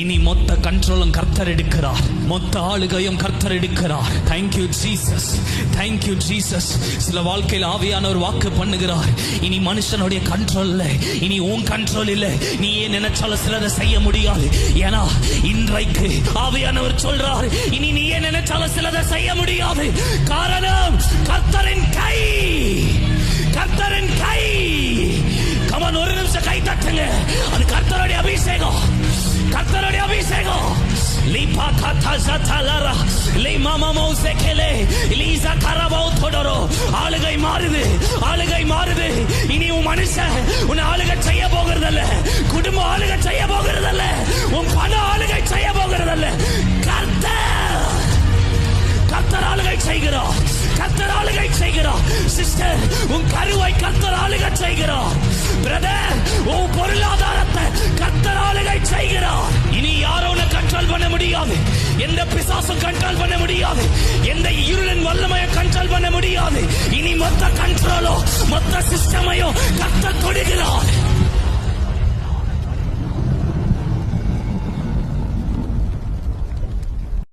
இனி மொத்த கண்ட்ரோலும் கர்த்தர் எடுக்கிறார், மொத்த ஆளுகையும் கர்த்தர் எடுக்கிறார். Thank you Jesus, thank you Jesus. சில வாழ்க்கையில் ஆவியானவர் வாக்கு பண்ணுகிறார், இனி மனுஷனுடைய கண்ட்ரோல் இல்லை, இனி உன் கண்ட்ரோல் இல்லை. நீ ஏன் நினைச்சாலும் சிலதை செய்ய முடியாது. ஏன்னா இன்றைக்கு ஆவியானவர் சொல்றார், இனி நீ ஏன் நினைச்சாலும் சிலதை செய்ய முடியாது. காரணம் கர்த்தரின் கை, கர்த்தரின் கை. கமன், ஒரு நிமிஷம் கை தட்டுங்க. அது கர்த்தருடைய அபிஷேகம், கர்த்தருடைய அபிஷேகம். லிபா கதா ஜதலரா லிமாமா மௌசெகலே லீசா கரபோ தோடரோ. ஆளுகை மாறுது, ஆளுகை மாறுது. இனி உன் மனுஷன் உன் ஆளுகை செய்ய போகிறதல்ல, குடும்ப ஆளுகை செய்ய போகிறதல்ல, உன் பண ஆளுகை செய்ய போகிறதல்ல. கர்த்தர், கர்த்தர் ஆளுகை செய்கிறார், கர்த்தர் ஆளுகை செய்கிறார். சிஸ்டர், உன் கருவை கர்த்தர் ஆளுகை செய்கிறார். பிரதர், உன் பொருளாதாரத்தை கர்த்தர் ஆளுகை செய்கிறார். இனி யாரும் உன்னை கண்ட்ரோல் பண்ண முடியாது, எந்த பிசாசும் கண்ட்ரோல் பண்ண முடியாது, எந்த இருளின் வல்லமையை கண்ட்ரோல் பண்ண முடியாது. இனி மொத்த கண்ட்ரோலோ மொத்த சிஸ்டமையோ கர்த்தர் தொடுகிறார்.